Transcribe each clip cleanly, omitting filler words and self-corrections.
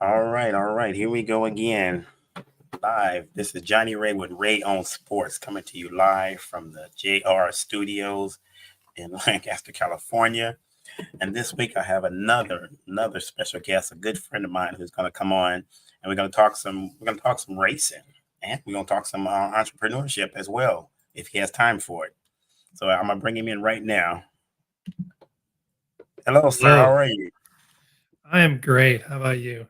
All right. Here we go again. Live. This is Johnny Ray with Ray on Sports coming to you live from the JR Studios in Lancaster, California. And this week I have another special guest, a good friend of mine who's going to come on, and we're going to talk some racing, and we're going to talk some entrepreneurship as well if he has time for it. So I'm gonna bring him in right now. Hello, sir. How Hello. are you? I am great. How about you?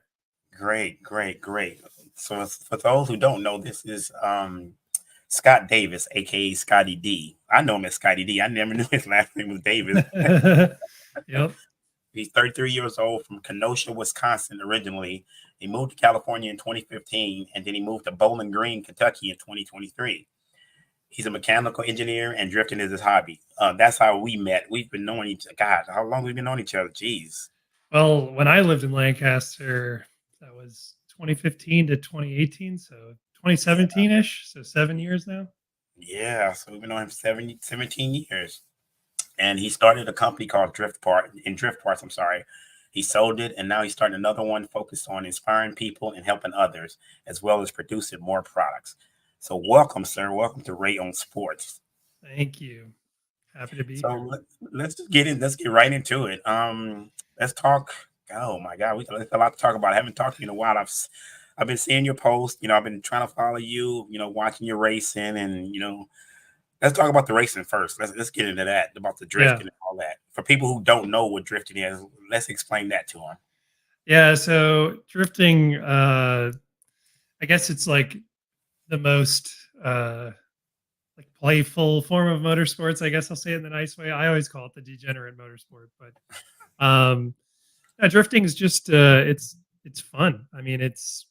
Great, great, great. So for those who don't know, this is Scott Davis, aka Scotty D. I know him as Scotty D. I never knew his last name was Davis. Yep. He's 33 years old from Kenosha, Wisconsin originally. He moved to California in 2015, and then he moved to Bowling Green, Kentucky in 2023. He's a mechanical engineer, and drifting is his hobby. That's how we met. We've been knowing each. God, how long we've been knowing each other? Jeez. Well, when I lived in Lancaster, that was 2015 to 2018, so Yeah, 2017-ish, so 7 years now. yeah. So we've been knowing him 17 years. And he started a company called Drift Parts. I'm sorry. He sold it, and now he's starting another one focused on inspiring people and helping others, as well as producing more products. So welcome, sir. Welcome to Ray on Sports. Thank you. Happy to be So here. let's just get in. Let's get right into it. Let's talk. Oh my God, we got a lot to talk about. I haven't talked to you in a while. I've been seeing your posts. I've been trying to follow you. Watching your racing, and let's talk about the racing first. Let's get into that about the Yeah. drifting and all that. For people who don't know what drifting is, let's explain that to them. Yeah. So drifting, I guess it's like the most like playful form of motorsports. I guess I'll say it in the nice way. I always call it the degenerate motorsport, but drifting is just it's fun. I mean, it's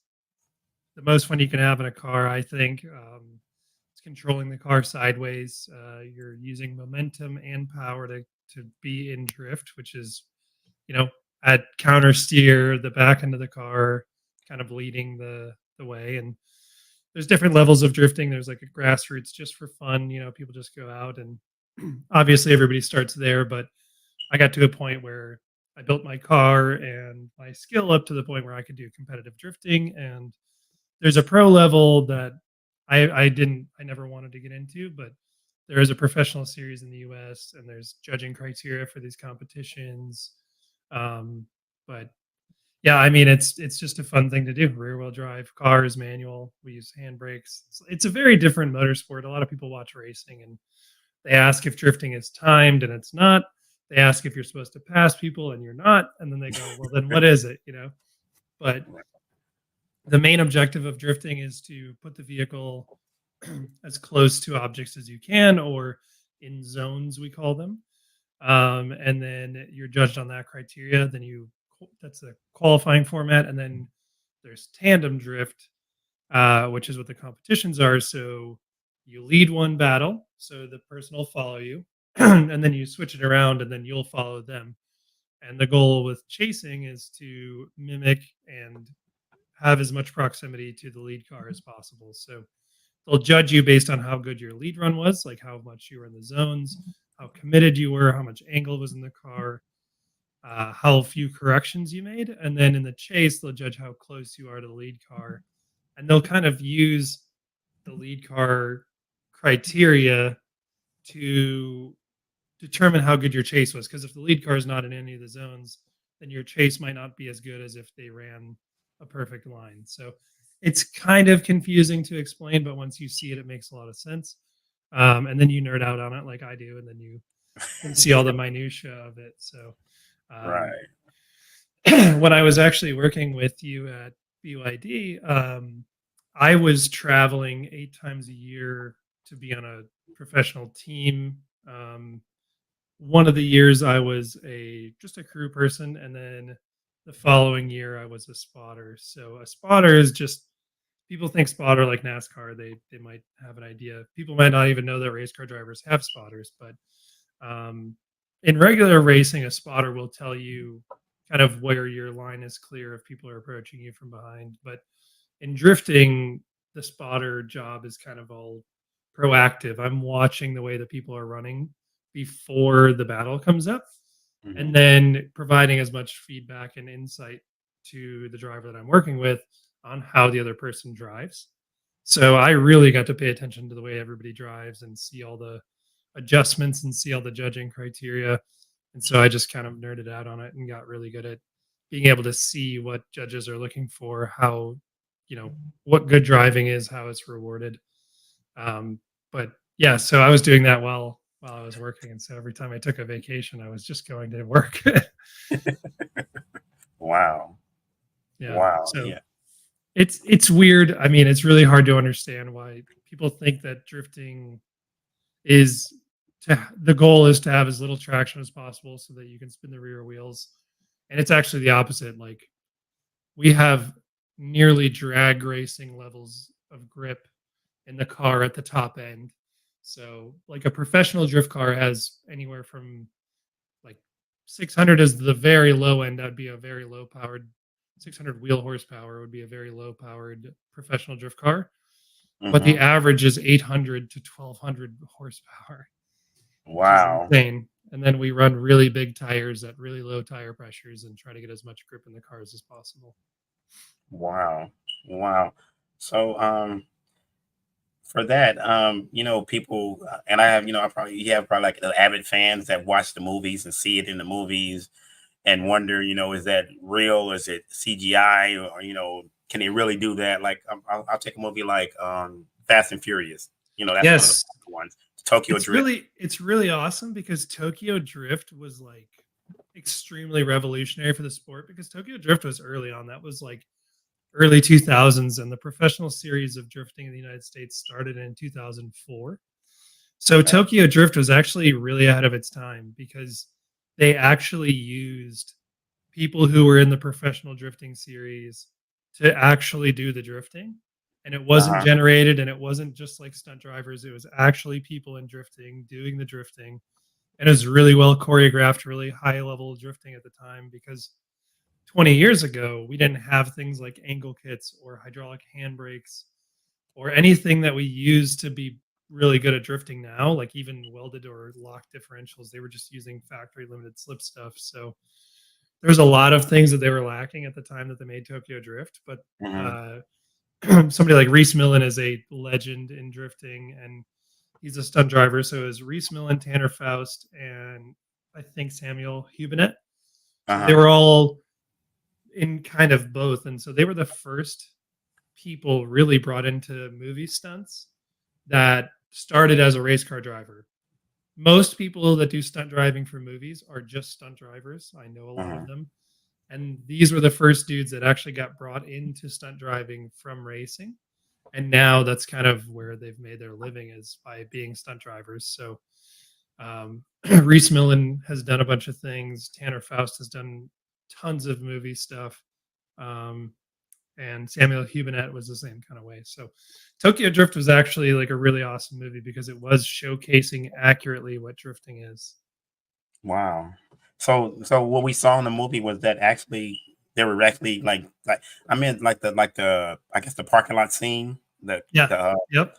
the most fun you can have in a car, I think. It's controlling the car sideways. You're using momentum and power to be in drift, which is you know at counter steer the back end of the car, kind of leading the way. And there's different levels of drifting. There's like a grassroots just for fun. People just go out and obviously everybody starts there, but I got to a point where I built my car and my skill up to the point where I could do competitive drifting. And there's a pro level that I never wanted to get into, but there is a professional series in the US and there's judging criteria for these competitions. Um, but yeah, I mean it's just a fun thing to do. Rear wheel drive, cars, manual. We use handbrakes. It's a very different motorsport. A lot of people watch racing and they ask if drifting is timed and it's not. They ask if you're supposed to pass people and you're not. And then they go, well, then what is it? But the main objective of drifting is to put the vehicle as close to objects as you can, or in zones, we call them. And then you're judged on that criteria. Then that's the qualifying format. And then there's tandem drift, which is what the competitions are. So you lead one battle, so the person will follow you, and then you switch it around, and then you'll follow them. And the goal with chasing is to mimic and have as much proximity to the lead car as possible. So they'll judge you based on how good your lead run was, like how much you were in the zones, how committed you were, how much angle was in the car, how few corrections you made. And then in the chase, they'll judge how close you are to the lead car. And they'll kind of use the lead car criteria to determine how good your chase was. Because if the lead car is not in any of the zones, then your chase might not be as good as if they ran a perfect line. So it's kind of confusing to explain, but once you see it, it makes a lot of sense. And then you nerd out on it like I do, and then you can see all the minutia of it. So um, Right. when I was actually working with you at BYD, I was traveling 8 times a year to be on a professional team. One of the years I was a just a crew person, and then the following year I was a spotter. So a spotter is just people think spotter like NASCAR. They might have an idea. People might not even know that race car drivers have spotters, but um, in regular racing, a spotter will tell you kind of where your line is clear if people are approaching you from behind. But in drifting, the spotter job is kind of all proactive. I'm watching the way that people are running before the battle comes up. and Hmm. then providing as much feedback and insight to the driver that I'm working with on how the other person drives. So I really got to pay attention to the way everybody drives and see all the adjustments and see all the judging criteria. And so I just kind of nerded out on it and got really good at being able to see what judges are looking for, how, you know, what good driving is, how it's rewarded. But yeah, so I was doing that while I was working. And so every time I took a vacation, I was just going to work. Wow. Yeah. Wow. So Yeah. it's weird. I mean, it's really hard to understand why people think that drifting is the goal is to have as little traction as possible so that you can spin the rear wheels. And it's actually the opposite. Like we have nearly drag racing levels of grip in the car at the top end. So like a professional drift car has anywhere from like 600 is the very low end. That'd be a very low powered 600 wheel horsepower would be a very low powered professional drift car. But the Hmm. average is 800 to 1200 horsepower, which is Wow. insane. And then we run really big tires at really low tire pressures and try to get as much grip in the cars as possible. Wow. Wow. So, for that, people, and I have, I probably you have probably like the avid fans that watch the movies and see it in the movies and wonder, is that real? Is it CGI? Or, can they really do that? Like, I'll take a movie like Fast and Furious. That's one of the Yes, popular ones. Tokyo Drift. it's really awesome because Tokyo Drift was like extremely revolutionary for the sport because Tokyo Drift was early on. That was like early 2000s, and the professional series of drifting in the United States started in 2004. So Okay. Tokyo Drift was actually really ahead of its time because they actually used people who were in the professional drifting series to actually do the drifting. And it Uh wasn't huh. generated and it wasn't just like stunt drivers. It was actually people in drifting doing the drifting. And it was really well choreographed, really high level drifting at the time because 20 years ago, we didn't have things like angle kits or hydraulic handbrakes or anything that we use to be really good at drifting now, like even welded or locked differentials. They were just using factory limited slip stuff. So there's a lot of things that they were lacking at the time that they made Tokyo Drift. But Hmm. uh, somebody like Reese Millen is a legend in drifting, and he's a stunt driver. So is Reese Millen, Tanner Faust, and I think Samuel Hubinet. Uh So they huh. were all in kind of both, and so they were the first people really brought into movie stunts that started as a race car driver. Most people that do stunt driving for movies are just stunt drivers. I know a lot of Hmm. them. And these were the first dudes that actually got brought into stunt driving from racing. And now that's kind of where they've made their living is by being stunt drivers. So Reese Millen has done a bunch of things. Tanner Faust has done tons of movie stuff. Um, and Samuel Hubenet was the same kind of way. So Tokyo Drift was actually like a really awesome movie because it was showcasing accurately what drifting is. Wow. So what we saw in the movie was that actually they were actually like I mean like the I guess the parking lot scene Yeah. the Yep.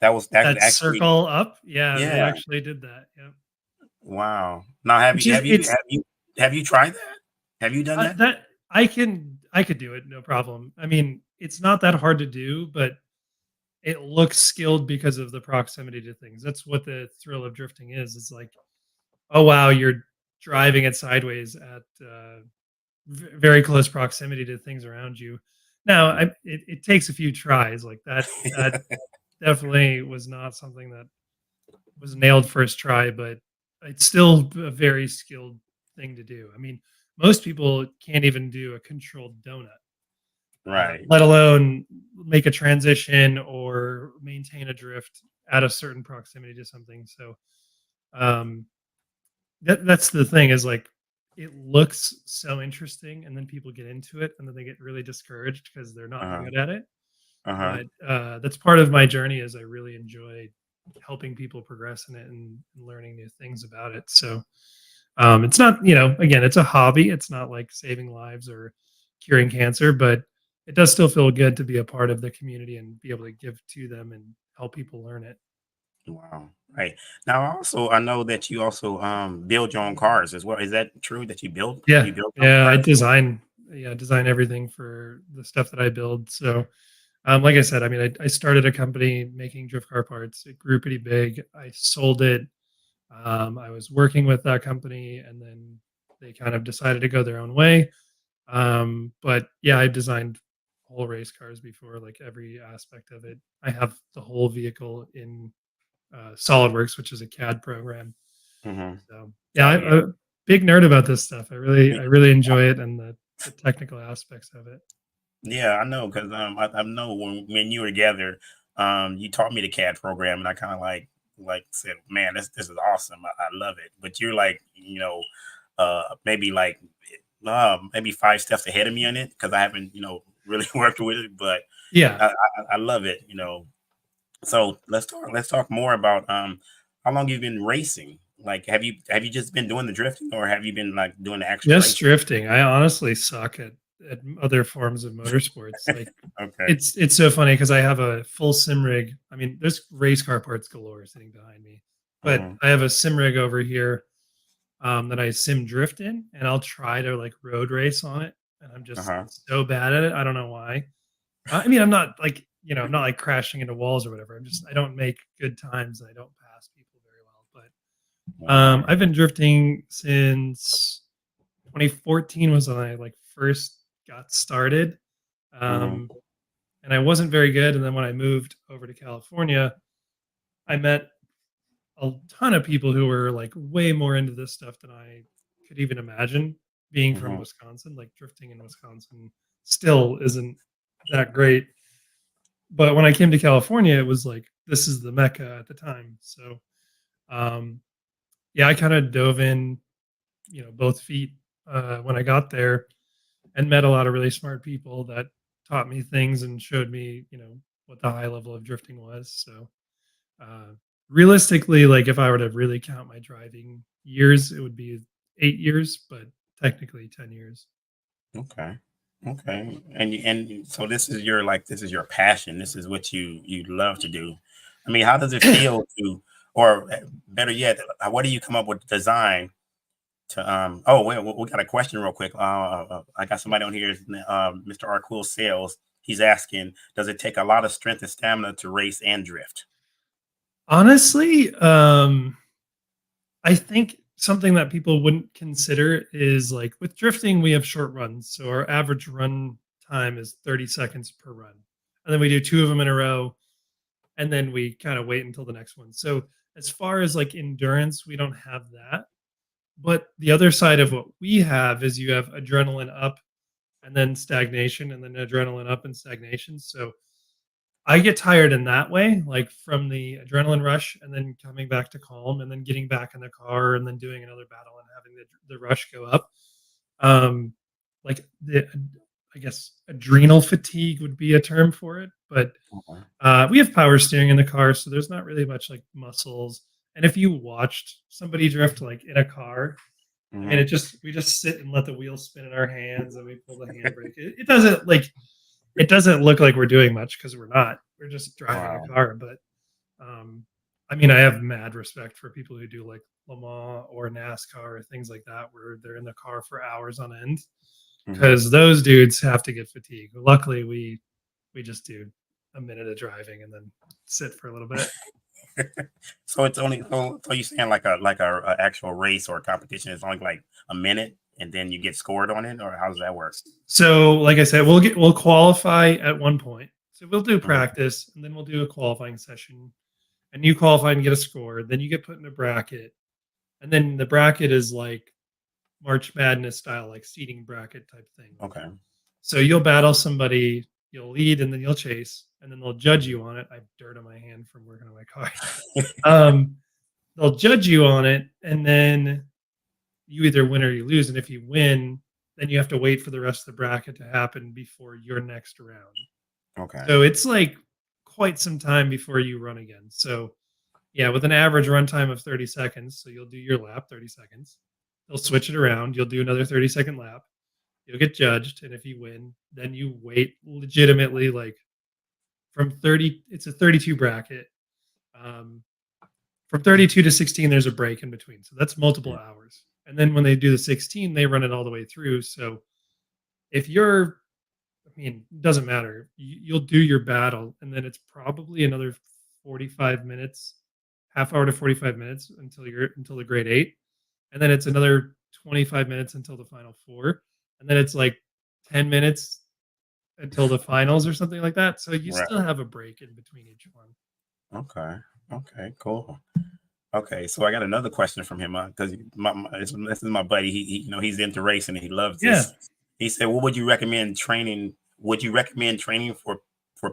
that was That actually circle up. Yeah, they yeah. actually did that. Yep. Wow. Now have Which you is have you it's have you have you tried that? Have you done that? that I could do it, no problem. I mean, it's not that hard to do, but it looks skilled because of the proximity to things. That's what the thrill of drifting is. It's like, oh wow, you're driving it sideways at very close proximity to things around you. Now, Mhm. it takes a few tries. Like that, that definitely was not something that was nailed first try, but it's still a very skilled thing to do. I mean, most people can't even do a controlled donut, Right. let alone make a transition or maintain a drift at a certain proximity to something. So um, that's the thing is like it looks so interesting, and then people get into it, and then they get really discouraged because they're not Uh-huh. good at it. Uh-huh. But that's part of my journey is I really enjoy helping people progress in it and learning new things about it. So it's not, again, it's a hobby. It's not like saving lives or curing cancer, but it does still feel good to be a part of the community and be able to give to them and help people learn it. Wow. Right. Now also I know that you also build your own cars as well. Is that true that Yeah, you build your own yeah, cars? I design everything for the stuff that I build. So, like I said, I mean, I started a company making drift car parts. It grew pretty big. I sold it. I was working with that company, and then they kind of decided to go their own way. But yeah, I designed whole race cars before, like every aspect of it. I have the whole vehicle in SolidWorks, which is a CAD program. Hmm. So yeah, Oh yeah. I'm a big nerd about this stuff. I really enjoy it and the technical aspects of it. Yeah, I know because I know when you were together, you taught me the CAD program, and I kind of like said, man, this is awesome. I love it. But you're like, maybe like maybe 5 steps ahead of me on it because I haven't really worked with it, but Yeah. I love it. So let's talk more about how long you've been racing. Like, have you just been doing the drifting, or have you been like doing the actual Just racing? drifting. I honestly suck at other forms of motorsports. Like Okay. it's so funny because I have a full sim rig. I mean, there's race car parts galore sitting behind me, but Hmm. I have a sim rig over here that I sim drift in, and I'll try to like road race on it, and I'm just Uh-huh. so bad at it. I don't know why. I mean, I'm not like I'm not like crashing into walls or whatever. I don't make good times. And I don't pass people very well, but Wow. I've been drifting since 2014 was when I like first got started. Hmm. Um, and I wasn't very good. And then when I moved over to California, I met a ton of people who were like way more into this stuff than I could even imagine. Being from Hmm. Wisconsin, like drifting in Wisconsin still isn't that great. But when I came to California, it was like this is the mecca at the time. So um, yeah, I kind of dove in, both feet when I got there and met a lot of really smart people that taught me things and showed me, what the high level of drifting was. So, uh, realistically, like if I were to really count my driving years, it would be 8 years, but technically 10 years. Okay. Okay. So this is your passion. This is what you love to do. I mean, how does it feel to, or better yet, what do you come up with the design to? Oh, wait, we got a question real quick. I got somebody on here, Mr. Arquil Sales. He's asking, does it take a lot of strength and stamina to race and drift? Honestly, I think something that people wouldn't consider is like with drifting, we have short runs. So our average run time is 30 seconds per run. And then we do two of them in a row and then we kind of wait until the next one. So as far as like endurance, we don't have that. But the other side of what we have is you have adrenaline up and then stagnation and then adrenaline up and stagnation. So I get tired in that way, like from the adrenaline rush and then coming back to calm and then getting back in the car and then doing another battle and having the rush go up. Um, like I guess adrenal fatigue would be a term for it, but Okay. we have power steering in the car, so there's not really much like muscles. And if you watched somebody drift like in a car, I mean, Hmm. we just sit and let the wheels spin in our hands and we pull the handbrake. It doesn't like it doesn't look like we're doing much because we're not. We're just driving a Wow. car. But um, I mean, I have mad respect for people who do like Le Mans or NASCAR or things like that, where they're in the car for hours on end, Hmm. because those dudes have to get fatigued. Luckily, we just do a minute of driving and then sit for a little bit. So it's only so you saying like a actual race or competition is only like a minute, and then you get scored on it, or how does that work? So, like I said, we'll qualify at one point. So we'll do Hmm. practice, and then we'll do a qualifying session, and you qualify and get a score. Then you get put in a bracket, and then the bracket is like March Madness style, like seating bracket type thing. Okay. So you'll battle somebody, you'll lead, and then you'll chase, and then they'll judge you on it. I have dirt on my hand from working on my car. Um, they'll judge you on it, and then you either win or you lose. And if you win, then you have to wait for the rest of the bracket to happen before your next round. Okay. So it's like quite some time before you run again. So yeah, with an average runtime of 30 seconds, so you'll do your lap 30 seconds. They'll switch it around. You'll do another 30-second lap. You'll get judged, and if you win, then you wait legitimately like from 30. It's a 32 bracket. Um, from 32 to 16, there's a break in between. So that's multiple Mm. hours. And then when they do the 16, they run it all the way through. So if you're, I mean, it doesn't matter. You'll do your battle, and then it's probably another 45 minutes, half hour to 45 minutes until the grade 8. And then it's another 25 minutes until the final 4. And then it's like 10 minutes until the finals or something like that. So you Right. still have a break in between each one. Okay. Okay. Cool. Okay. So I got another question from him because this is my buddy. He's into racing and he loves Yeah. this. He said, "What would you recommend training? Would you recommend training for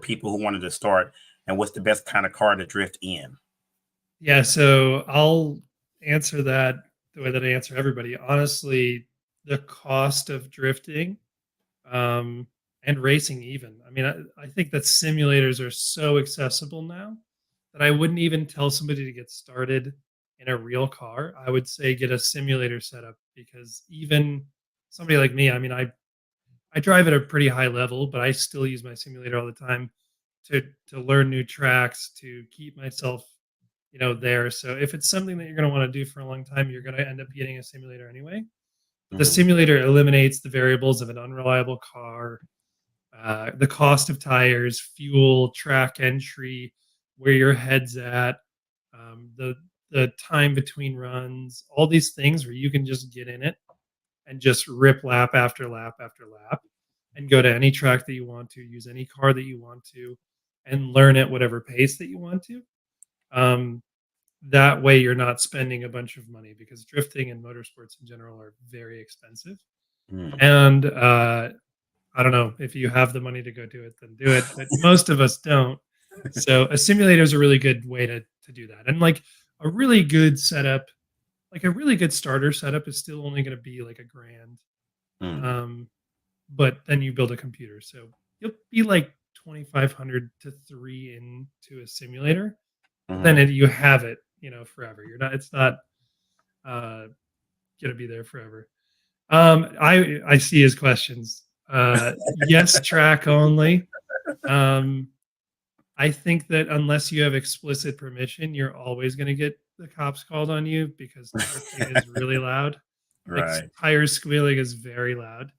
people who wanted to start? And what's the best kind of car to drift in?" Yeah. So I'll answer that the way that I answer everybody. Honestly, the cost of drifting um, and racing, even. I mean, I think that simulators are so accessible now that I wouldn't even tell somebody to get started in a real car. I would say get a simulator setup because even somebody like me, I mean, I drive at a pretty high level, but I still use my simulator all the time to learn new tracks, to keep myself, there. So if it's something that you're going to want to do for a long time, you're going to end up getting a simulator anyway. But the Hmm. simulator eliminates the variables of an unreliable car, the cost of tires, fuel, track entry, where your head's at, the time between runs, all these things where you can just get in it and just rip lap after lap after lap and go to any track that you want to, use any car that you want to, and learn at whatever pace that you want to. Um, that way, you're not spending a bunch of money because drifting and motorsports in general are very expensive. Hmm. And I don't know if you have the money to go do it, then do it. But most of us don't. So a simulator is a really good way to do that. And like a really good setup, like a really good starter setup is still only going to be like a grand. Hmm. Um, but then you build a computer. So you'll be like 2,500 to 3 into a simulator. But then Hmm. you have it, forever. It's not uh going to be there forever. I see his questions. Yes, track only. Um, I think that unless you have explicit permission, you're always going to get the cops called on you because drifting is really loud. Like Right. tires squealing is very loud.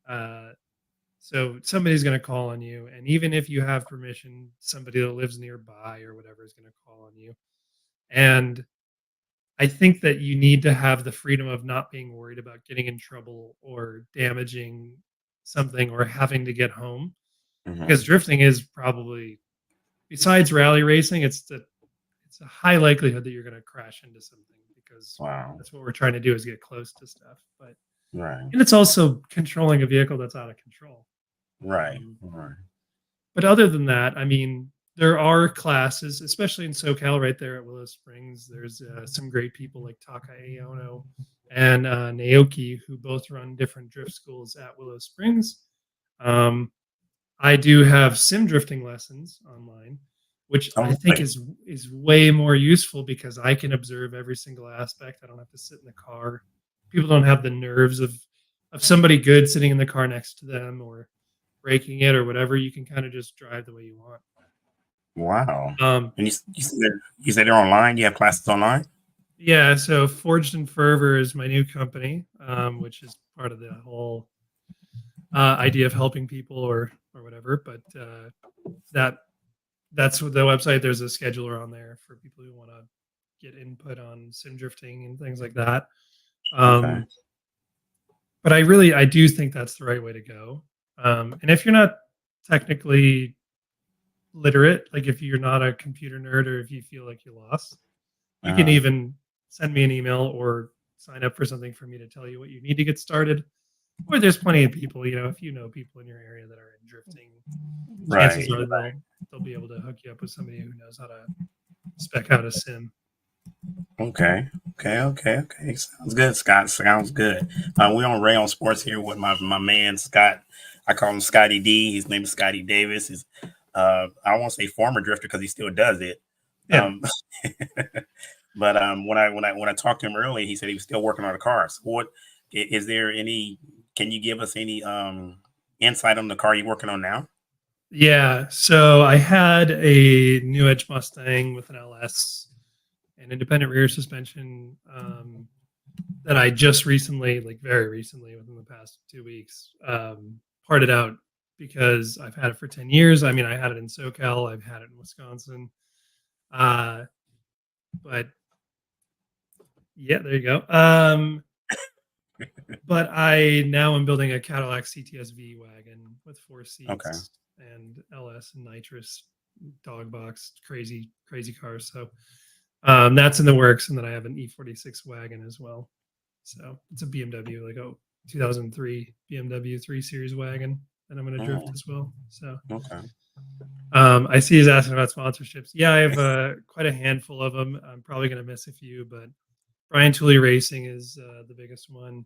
Uh, so somebody's going to call on you, and even if you have permission, somebody that lives nearby or whatever is going to call on you. And I think that you need to have the freedom of not being worried about getting in trouble or damaging something or having to get home because Hmm. drifting is probably, besides rally racing, it's a high likelihood that you're going to crash into something because Wow. that's what we're trying to do is get close to stuff. But Right. and it's also controlling a vehicle that's out of control. Right. Um, Right. But other than that, I mean, there are classes, especially in SoCal, right there at Willow Springs. There's some great people like Taka Aono and Naoki who both run different drift schools at Willow Springs. Um, I do have sim drifting lessons online, which I Oh, think really? is way more useful because I can observe every single aspect. I don't have to sit in the car. People don't have the nerves of somebody good sitting in the car next to them or breaking it or whatever. You can kind of just drive the way you want. Wow. Um, And you said they're online. You have classes online. yeah, so Forged and Fervor is my new company, which is part of the whole idea of helping people or whatever. But that that's what the website. There's a scheduler on there for people who want to get input on sim drifting and things like that. Okay. Um, but I do think that's the right way to go. And if you're not technically literate, like if you're not a computer nerd or if you feel like you're lost, you can Uh-huh. even send me an email or sign up for something for me to tell you what you need to get started. Or there's plenty of people, if you know people in your area that are in drifting, chances Right. are they'll be able to hook you up with somebody who knows how to spec out a sim. Okay. Okay. Okay. Okay. Sounds good, Scott. Sounds good. We're on Ray on Sports here with my man Scott. I call him Scotty D. His name is Scotty Davis. He's I won't say former drifter because he still does it. Yeah. Um, but when I talked to him earlier, he said he was still working on the car. So is there any? Can you give us any insight on the car you're working on now? Yeah. So I had a New Edge Mustang with an LS and independent rear suspension that I just recently, like very recently, within the past 2 weeks, parted out because I've had it for 10 years. I mean, I had it in SoCal, I've had it in Wisconsin, uh, but yeah, there you go. But I now am building a Cadillac CTS-V wagon with 4 Okay. seats and LS and nitrous dog box, crazy, crazy cars. So that's in the works, and then I have an E46 wagon as well. So it's a BMW, like a 2003 BMW 3 Series wagon that I'm going to drift Oh, as well. So okay. I see he's asking about sponsorships. Yeah, I have quite a handful of them. I'm probably going to miss a few, but Brian Tooley Racing is the biggest one.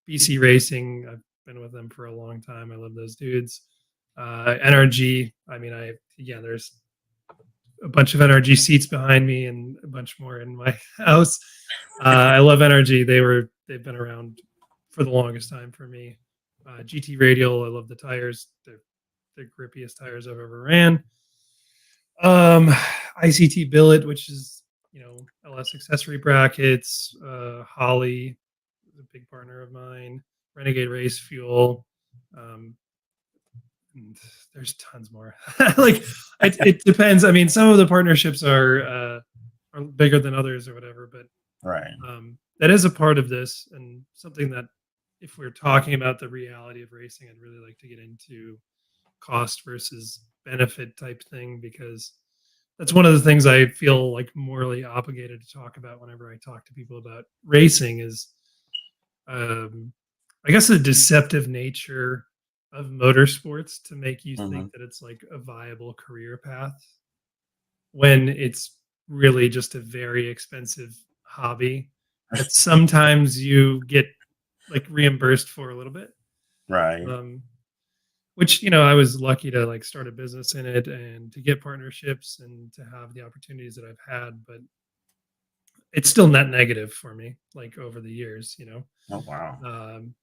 BC Racing, I've been with them for a long time. I love those dudes. NRG, I mean, there's a bunch of NRG seats behind me and a bunch more in my house. I love NRG. They've been around for the longest time for me. GT Radial, I love the tires. They're the grippiest tires I've ever ran. ICT Billet, which is LS accessory brackets. Holly is a big partner of mine. Renegade Race Fuel. And there's tons more. Like it depends. I mean, some of the partnerships are bigger than others or whatever, but Right. that is a part of this and something that if we're talking about the reality of racing, I'd really like to get into cost versus benefit type thing because that's one of the things I feel like morally obligated to talk about whenever I talk to people about racing is I guess the deceptive nature of motorsports to make you Hmm. think that it's like a viable career path when it's really just a very expensive hobby that sometimes you get like reimbursed for a little bit. Right. Um, which I was lucky to like start a business in it and to get partnerships and to have the opportunities that I've had, but it's still net negative for me like over the years. Oh, wow. Um,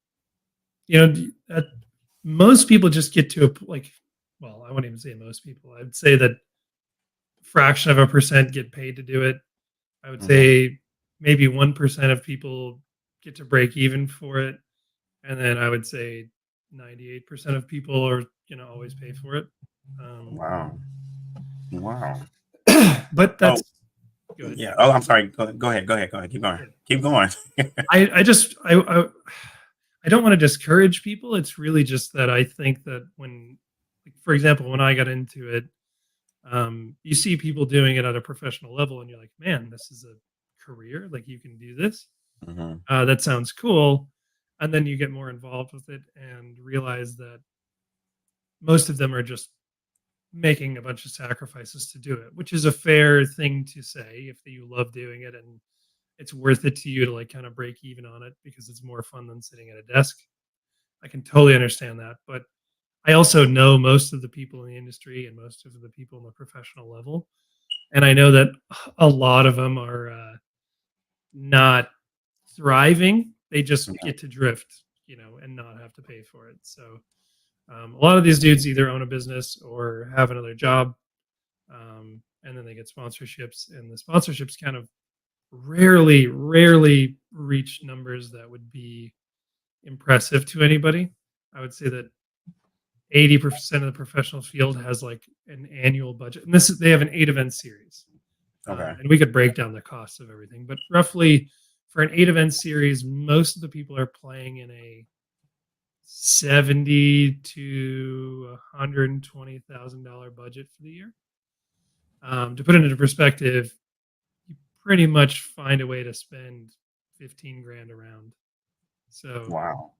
most people just get to like, well, I wouldn't even say most people. I'd say that fraction of a percent get paid to do it. I would Hmm. say maybe 1% of people get to break even for it, and then I would say 98% of people are always pay for it. Um, Wow. Wow. but Oh, that's good. yeah. Oh, I'm sorry. Go ahead. Go ahead. Go ahead. Keep going. Yeah. Keep going. I just I don't want to discourage people. It's really just that I think that when, like, for example, when I got into it, you see people doing it at a professional level, and you're like, man, this is a career. Like you can do this. Hmm. That sounds cool. And then you get more involved with it and realize that most of them are just making a bunch of sacrifices to do it, which is a fair thing to say if you love doing it and it's worth it to you to like kind of break even on it because it's more fun than sitting at a desk. I can totally understand that. But I also know most of the people in the industry and most of the people on the professional level. And I know that a lot of them are not thriving. They just get to drift, and not have to pay for it. So a lot of these dudes either own a business or have another job, and then they get sponsorships, and the sponsorships kind of rarely reach numbers that would be impressive to anybody. I would say that 80% of the professional field has like an annual budget, and they have an 8 event series, Okay. and we could break down the costs of everything, but roughly for an 8 event series, most of the people are playing in a 70 to $120,000 budget for the year. To put it into perspective, you pretty much find a way to spend 15 grand around. So, Wow.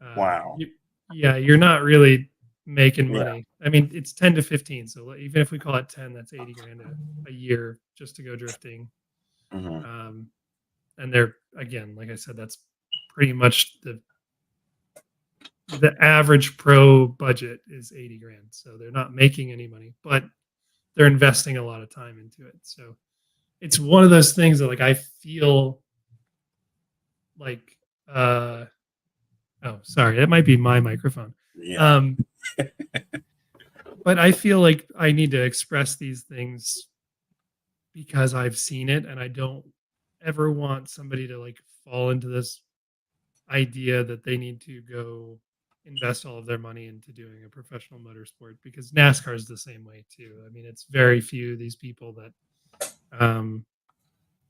uh, Wow. you, yeah, you're not really making Yeah. money. I mean, it's 10 to 15. So even if we call it 10, that's 80 grand a year just to go drifting. Hmm. Um, and they're, again, like I said, that's pretty much the average pro budget is 80 grand. So they're not making any money, but they're investing a lot of time into it. So it's one of those things that like I feel like oh, sorry, that might be my microphone. Yeah. Um but I feel like I need to express these things because I've seen it, and I don't ever want somebody to like fall into this idea that they need to go invest all of their money into doing a professional motorsport, because NASCAR is the same way too. I mean, it's very few of these people that um,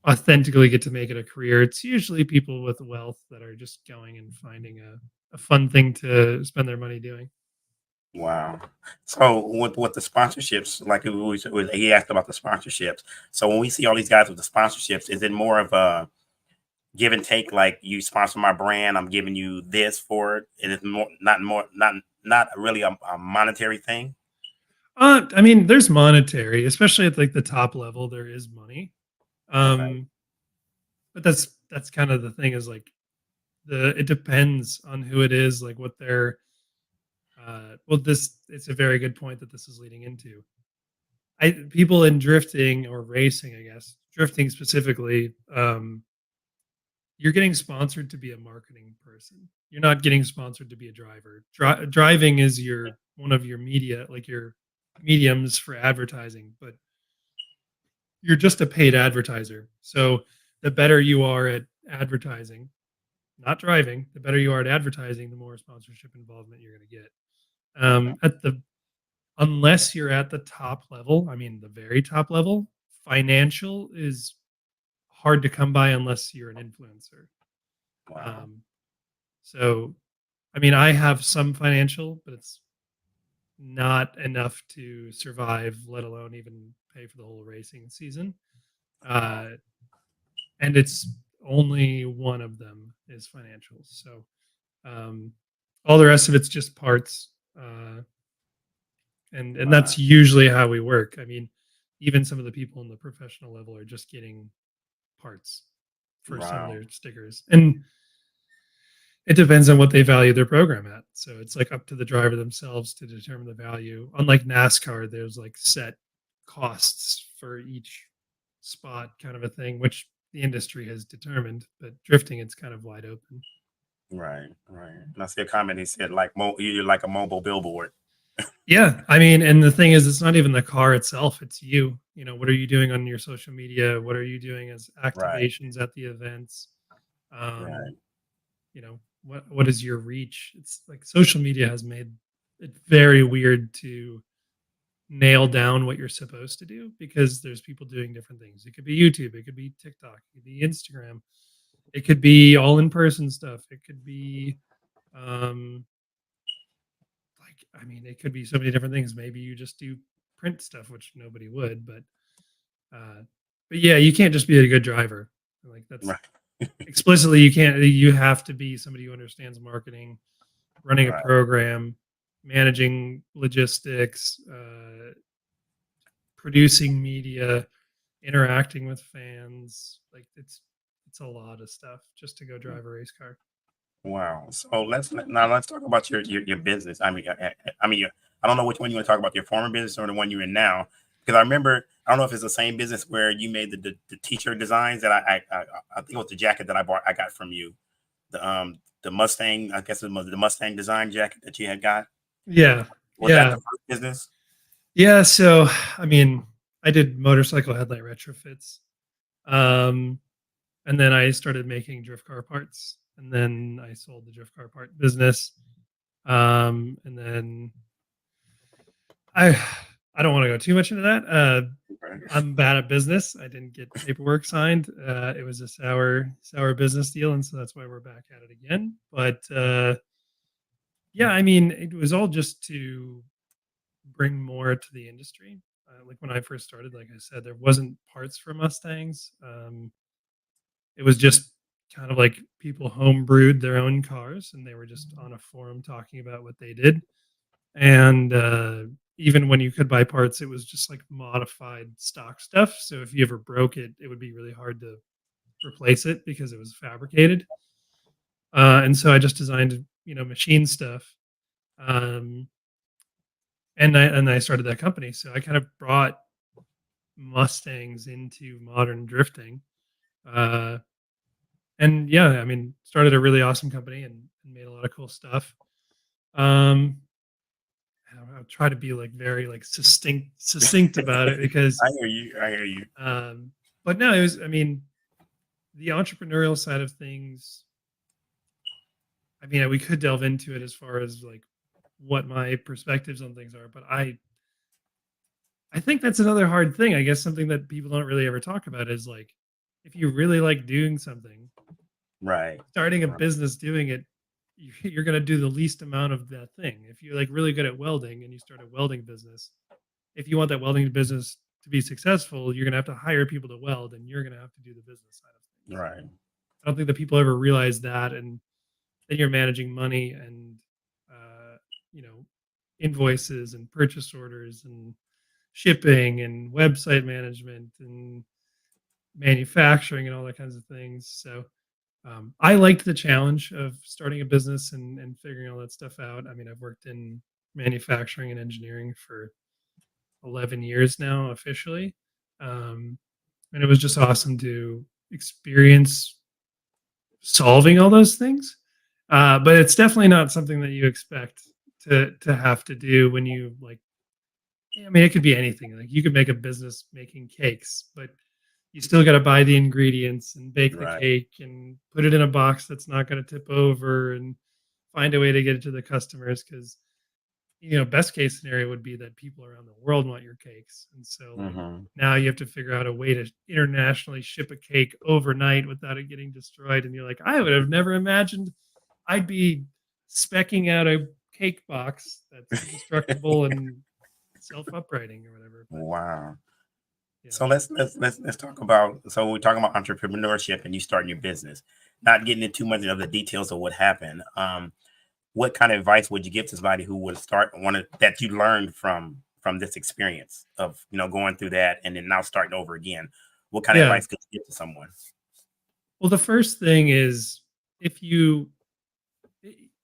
authentically get to make it a career. It's usually people with wealth that are just going and finding a fun thing to spend their money doing. Wow. So with the sponsorships, like he asked about the sponsorships. So when we see all these guys with the sponsorships, is it more of a give and take? Like you sponsor my brand, I'm giving you this for it. It is not really a monetary thing. I mean, there's monetary, especially at like the top level. There is money, Okay. um, but that's kind of the thing. Is like the it depends on who it is, like what their well, this it's a very good point that this is leading into. I People in drifting or racing, I guess, drifting specifically, you're getting sponsored to be a marketing person. You're not getting sponsored to be a driver. Driving is your one of your media, like your mediums for advertising, but you're just a paid advertiser. So the better you are at advertising, not driving, the better you are at advertising, the more sponsorship involvement you're going to get. At the Unless you're at the top level, I mean the very top level, financial is hard to come by unless you're an influencer. Wow. Um, so, I mean, I have some financial, but it's not enough to survive, let alone even pay for the whole racing season. Wow. Uh, and it's only one of them is financial. So, um, all the rest of it's just parts. And Wow. that's usually how we work. I mean, even some of the people in the professional level are just getting parts for some of Wow. their stickers, and it depends on what they value their program at. So it's like up to the driver themselves to determine the value. Unlike NASCAR, there's like set costs for each spot, kind of a thing, which the industry has determined. But drifting, it's kind of wide open. Right. Right. And I see a comment. He said, like, you're like a mobile billboard. Yeah, I mean, and the thing is, it's not even the car itself; it's you. You know, what are you doing on your social media? What are you doing as Right. activations at the events? Um, Right. you know, what is your reach? It's like social media has made it very weird to nail down what you're supposed to do, because there's people doing different things. It could be YouTube, it could be TikTok, it could be Instagram, it could be all in person stuff, it could be um like, I mean, it could be so many different things. Maybe you just do print stuff, which nobody would, uh, but yeah, you can't just be a good driver. Like that's Right. explicitly you can't. You have to be somebody who understands marketing, running a Right. program, managing logistics, producing media, interacting with fans. Like it's a lot of stuff just to go drive a race car. Wow. So now let's talk about your business. I don't know which one you want to talk about, your former business or the one you're in now, because I remember I don't know if it's the same business where you made the t-shirt designs that I think it was the jacket that I got from you, the Mustang, I guess it was the Mustang design jacket that you had got. Yeah, Was that yeah, the first business? yeah. So I mean, I did motorcycle headlight retrofits, um, and then I started making drift car parts, and then I sold the drift car part business, and then I I don't want to go too much into that. Okay. I'm bad at business. I didn't get paperwork signed. It was a sour business deal, and so that's why we're back at it again. But yeah, I mean, it was all just to bring more to the industry. Like when I first started, like I said, there wasn't parts for Mustangs. It was just kind of like people home brewed their own cars, and they were just on a forum talking about what they did. And even when you could buy parts, it was just like modified stock stuff. So if you ever broke it, it would be really hard to replace it because it was fabricated. And so I just designed, machine stuff. Um, and I started that company. So I kind of brought Mustangs into modern drifting. Uh, and yeah, I mean, started a really awesome company and made a lot of cool stuff. Um, I'll try to be like very like succinct about it because I hear you. I hear you. um but no, it was, I mean, the entrepreneurial side of things, I mean, we could delve into it as far as like what my perspectives on things are, but I think that's another hard thing. I guess something that people don't really ever talk about is like if you really like doing something, Right. starting a Right. business doing it, you're going to do the least amount of that thing. If you're like really good at welding and you start a welding business, if you want that welding business to be successful, you're going to have to hire people to weld and you're going to have to do the business side of things. Right. I don't think that people ever realize that. And then you're managing money and, uh, you know, invoices and purchase orders and shipping and website management and manufacturing and all that kinds of things. So I liked the challenge of starting a business and figuring all that stuff out. I mean, I've worked in manufacturing and engineering for 11 years now officially. Um, and it was just awesome to experience solving all those things. But it's definitely not something that you expect to have to do when you like, I mean, it could be anything. Like you could make a business making cakes, but you still got to buy the ingredients and bake the Right. cake and put it in a box that's not going to tip over and find a way to get it to the customers because best case scenario would be that people around the world want your cakes, and so like Hmm. now you have to figure out a way to internationally ship a cake overnight without it getting destroyed, and you're like, I would have never imagined I'd be specking out a cake box that's indestructible and self-uprighting or whatever, but Wow. yeah. So let's talk about, so we're talking about entrepreneurship and you starting your business. Not getting into too much of the details of what happened. What kind of advice would you give to somebody who would start one of that you learned from this experience of going through that and then now starting over again? What kind of Yeah. advice could you give to someone? Well, the first thing is if you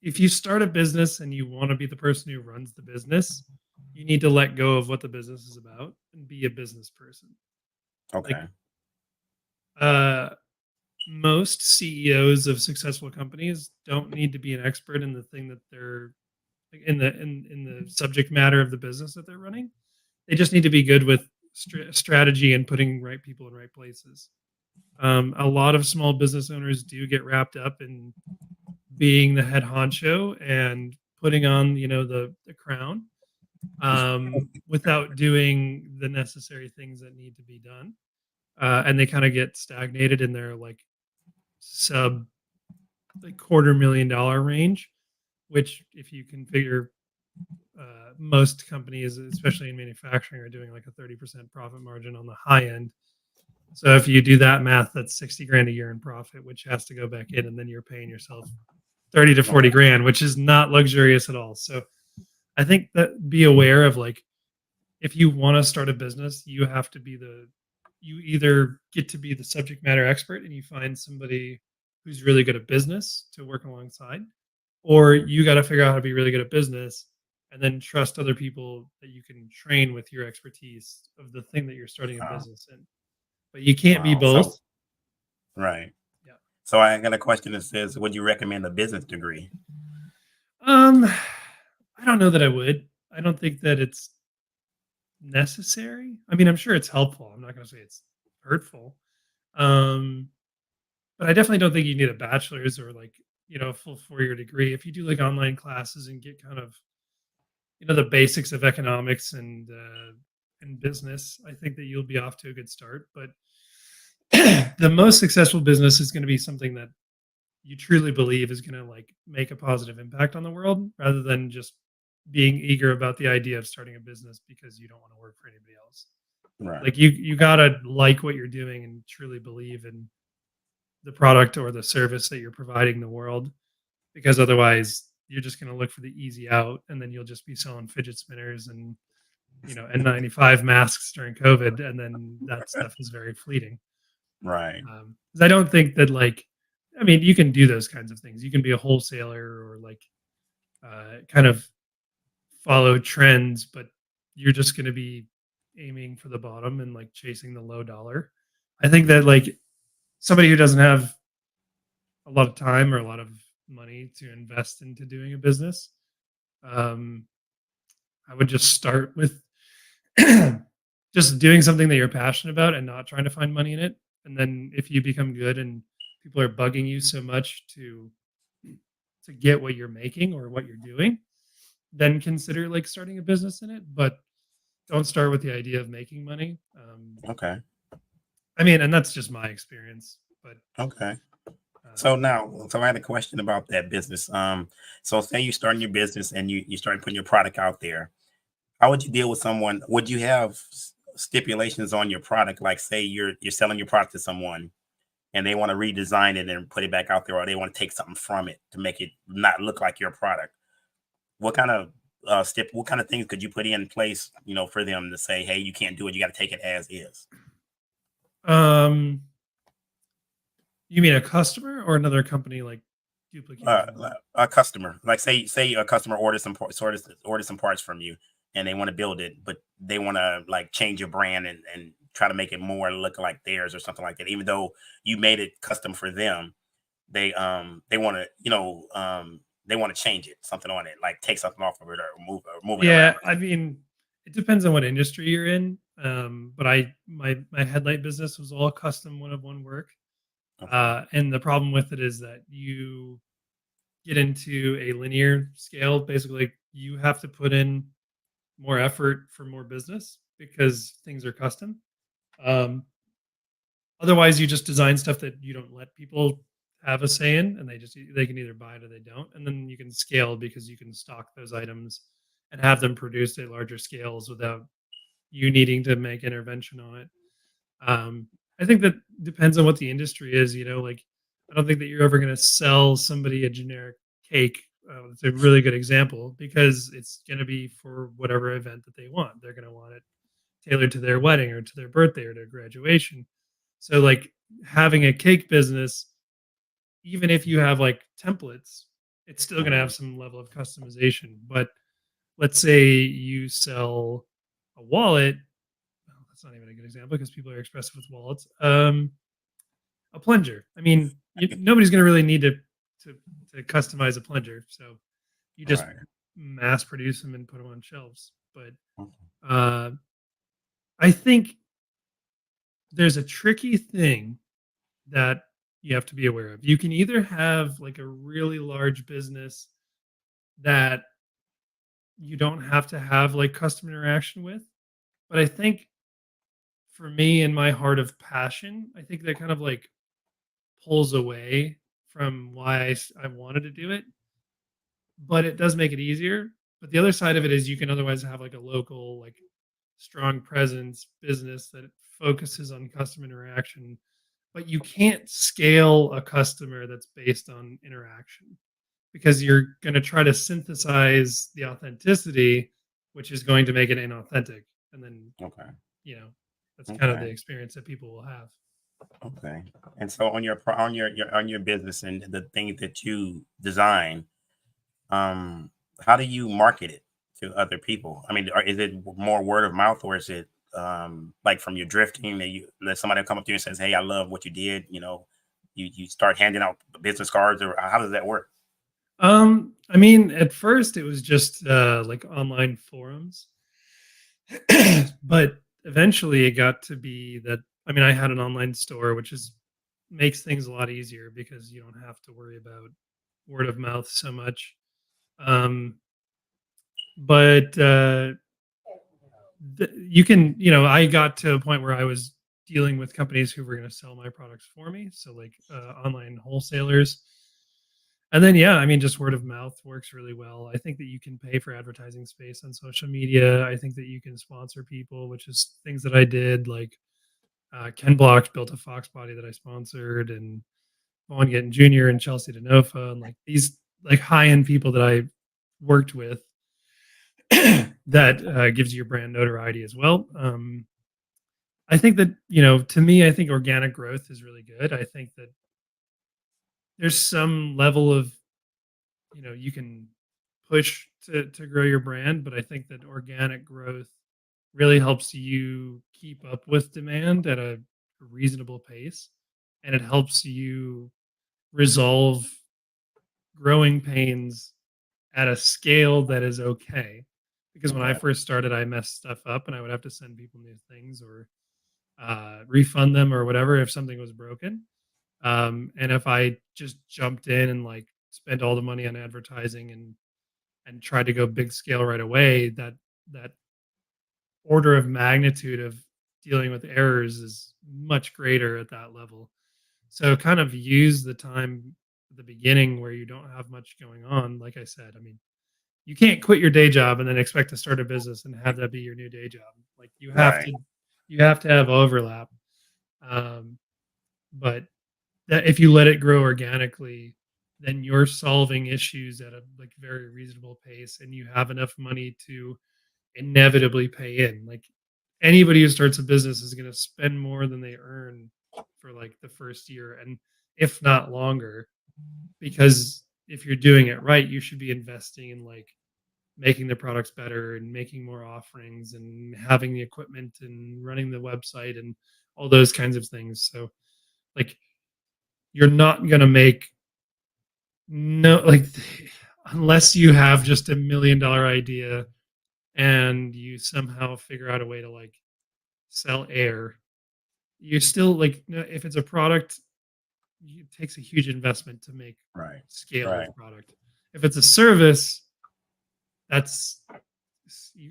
if you start a business and you want to be the person who runs the business, you need to let go of what the business is about and be a business person. Like Okay. uh most CEOs of successful companies don't need to be an expert in the thing that they're like, in the subject matter of the business that they're running. They just need to be good with strategy and putting right people in right places. A lot of small business owners do get wrapped up in being the head honcho and putting on, the crown, without doing the necessary things that need to be done. And they kind of get stagnated in their like sub like $250,000 range, which if you can figure, most companies, especially in manufacturing, are doing like a 30% profit margin on the high end. So if you do that math, that's 60 grand a year in profit, which has to go back in, and then you're paying yourself 30 to 40 grand, which is not luxurious at all. So I think that be aware of like if you want to start a business, you have to be you either get to be the subject matter expert and you find somebody who's really good at business to work alongside, or you got to figure out how to be really good at business and then trust other people that you can train with your expertise of the thing that you're starting a Wow. business in. But you can't be Wow. So both. right. Yeah. So I got a question that says, would you recommend a business degree? Um, I don't know that I would. I don't think that it's necessary. I mean, I'm sure it's helpful. I'm not going to say it's hurtful. Um, but I definitely don't think you need a bachelor's or like, a full 4-year degree. If you do like online classes and get kind of, the basics of economics and business, I think that you'll be off to a good start. But the most successful business is going to be something that you truly believe is going to like make a positive impact on the world rather than just being eager about the idea of starting a business because you don't want to work for anybody else. Right. Like you got to like what you're doing and truly believe in the product or the service that you're providing the world, because otherwise you're just going to look for the easy out and then you'll just be selling fidget spinners and N95 masks during COVID, and then that stuff is very fleeting. Right. 'Cause I don't think that like, I mean, you can do those kinds of things. You can be a wholesaler or like kind of follow trends, but you're just going to be aiming for the bottom and like chasing the low dollar. I think that like somebody who doesn't have a lot of time or a lot of money to invest into doing a business, um, I would just start with just doing something that you're passionate about and not trying to find money in it. And then if you become good and people are bugging you so much to get what you're making or what you're doing, then consider like starting a business in it. But don't start with the idea of making money. Okay. I mean, and that's just my experience. But Okay. So uh, now, so I had a question about that business. So say you starting your business and you start putting your product out there. How would you deal with someone? Would you have stipulations on your product? Like say you're selling your product to someone and they want to redesign it and put it back out there, or they want to take something from it to make it not look like your product. What kind of what kind of things could you put in place, for them to say, hey, you can't do it, you got to take it as is? um, you mean a customer or another company like duplicating work? A customer, like say a customer orders orders some parts from you, and they want to build it, but they want to like change your brand and try to make it more look like theirs or something like that. Even though you made it custom for them, they want to they want to change it, something on it, like take something off of it or move it around. Yeah, I mean, it depends on what industry you're in. But my headlight business was all custom one of one work. Okay. And the problem with it is that you get into a linear scale. Basically, you have to put in more effort for more business because things are custom. Um, Otherwise, you just design stuff that you don't let people have a say in, and they can either buy it or they don't, and then you can scale because you can stock those items and have them produced at larger scales without you needing to make intervention on it. Um, I think that depends on what the industry is. Like I don't think that you're ever going to sell somebody a generic cake. It's a really good example because it's going to be for whatever event that they want. They're going to want it tailored to their wedding or to their birthday or their graduation. So like having a cake business, even if you have like templates, it's still going to Mhm. have some level of customization. But let's say you sell a wallet. Well, that's not even a good example because people are expressive with wallets. A plunger. I mean, nobody's going to really need to to customize a plunger. So you just Right. mass produce them and put them on shelves. But Mhm. uh, I think there's a tricky thing that you have to be aware of. You can either have like a really large business that you don't have to have like customer interaction with, but I think for me and my heart of passion, I think that kind of like pulls away from why I wanted to do it, but it does make it easier. But the other side of it is you can otherwise have like a local, like strong presence business that focuses on customer interaction, but you can't scale a customer that's based on interaction because you're going to try to synthesize the authenticity, which is going to make it inauthentic. And then, Okay. you know, that's kind of the Okay. experience that people will have. Okay. And so on your business and the things that you design, um, how do you market it to other people? I mean, is it more word of mouth, or is it like from your drifting that you let somebody come up to you and says, "Hey, I love what you did," you start handing out business cards, or how does that work? I mean, at first it was just like online forums, but eventually it got to be that I mean, I had an online store, which is makes things a lot easier because you don't have to worry about word of mouth so much. Um, but you can, I got to a point where I was dealing with companies who were going to sell my products for me, so like online wholesalers. And then, yeah, I mean, just word of mouth works really well. I think that you can pay for advertising space on social media. I think that you can sponsor people, which is things that I did. Like Ken Block built a Fox body that I sponsored, and Vaughn Gittin Jr. and Chelsea Denofa, and like these like high end people that I worked with that gives you your brand notoriety as well. I think that, to me, I think organic growth is really good. I think that there's some level of, you can push to grow your brand, but I think that organic growth really helps you keep up with demand at a reasonable pace, and it helps you resolve growing pains at a scale that is okay. because when I Okay. first started, I messed stuff up and I would have to send people new things or refund them or whatever if something was broken. And if I just jumped in and like spent all the money on advertising and tried to go big scale right away, that order of magnitude of dealing with errors is much greater at that level. So kind of use the time at the beginning where you don't have much going on. Like I said, I mean, you can't quit your day job and then expect to start a business and have that be your new day job. Like Right. you have to have overlap. Um, but that if you let it grow organically, then you're solving issues at a like very reasonable pace and you have enough money to inevitably pay in. Like anybody who starts a business is going to spend more than they earn for like the first year and if not longer, because if you're doing it right, you should be investing in like making the products better and making more offerings and having the equipment and running the website and all those kinds of things. So like you're not going to make no like unless you have just $1 million idea and you somehow figure out a way to like sell air. You still like if it's a product, it takes a huge investment to make Right. scale Right. of product. If it's a service, that's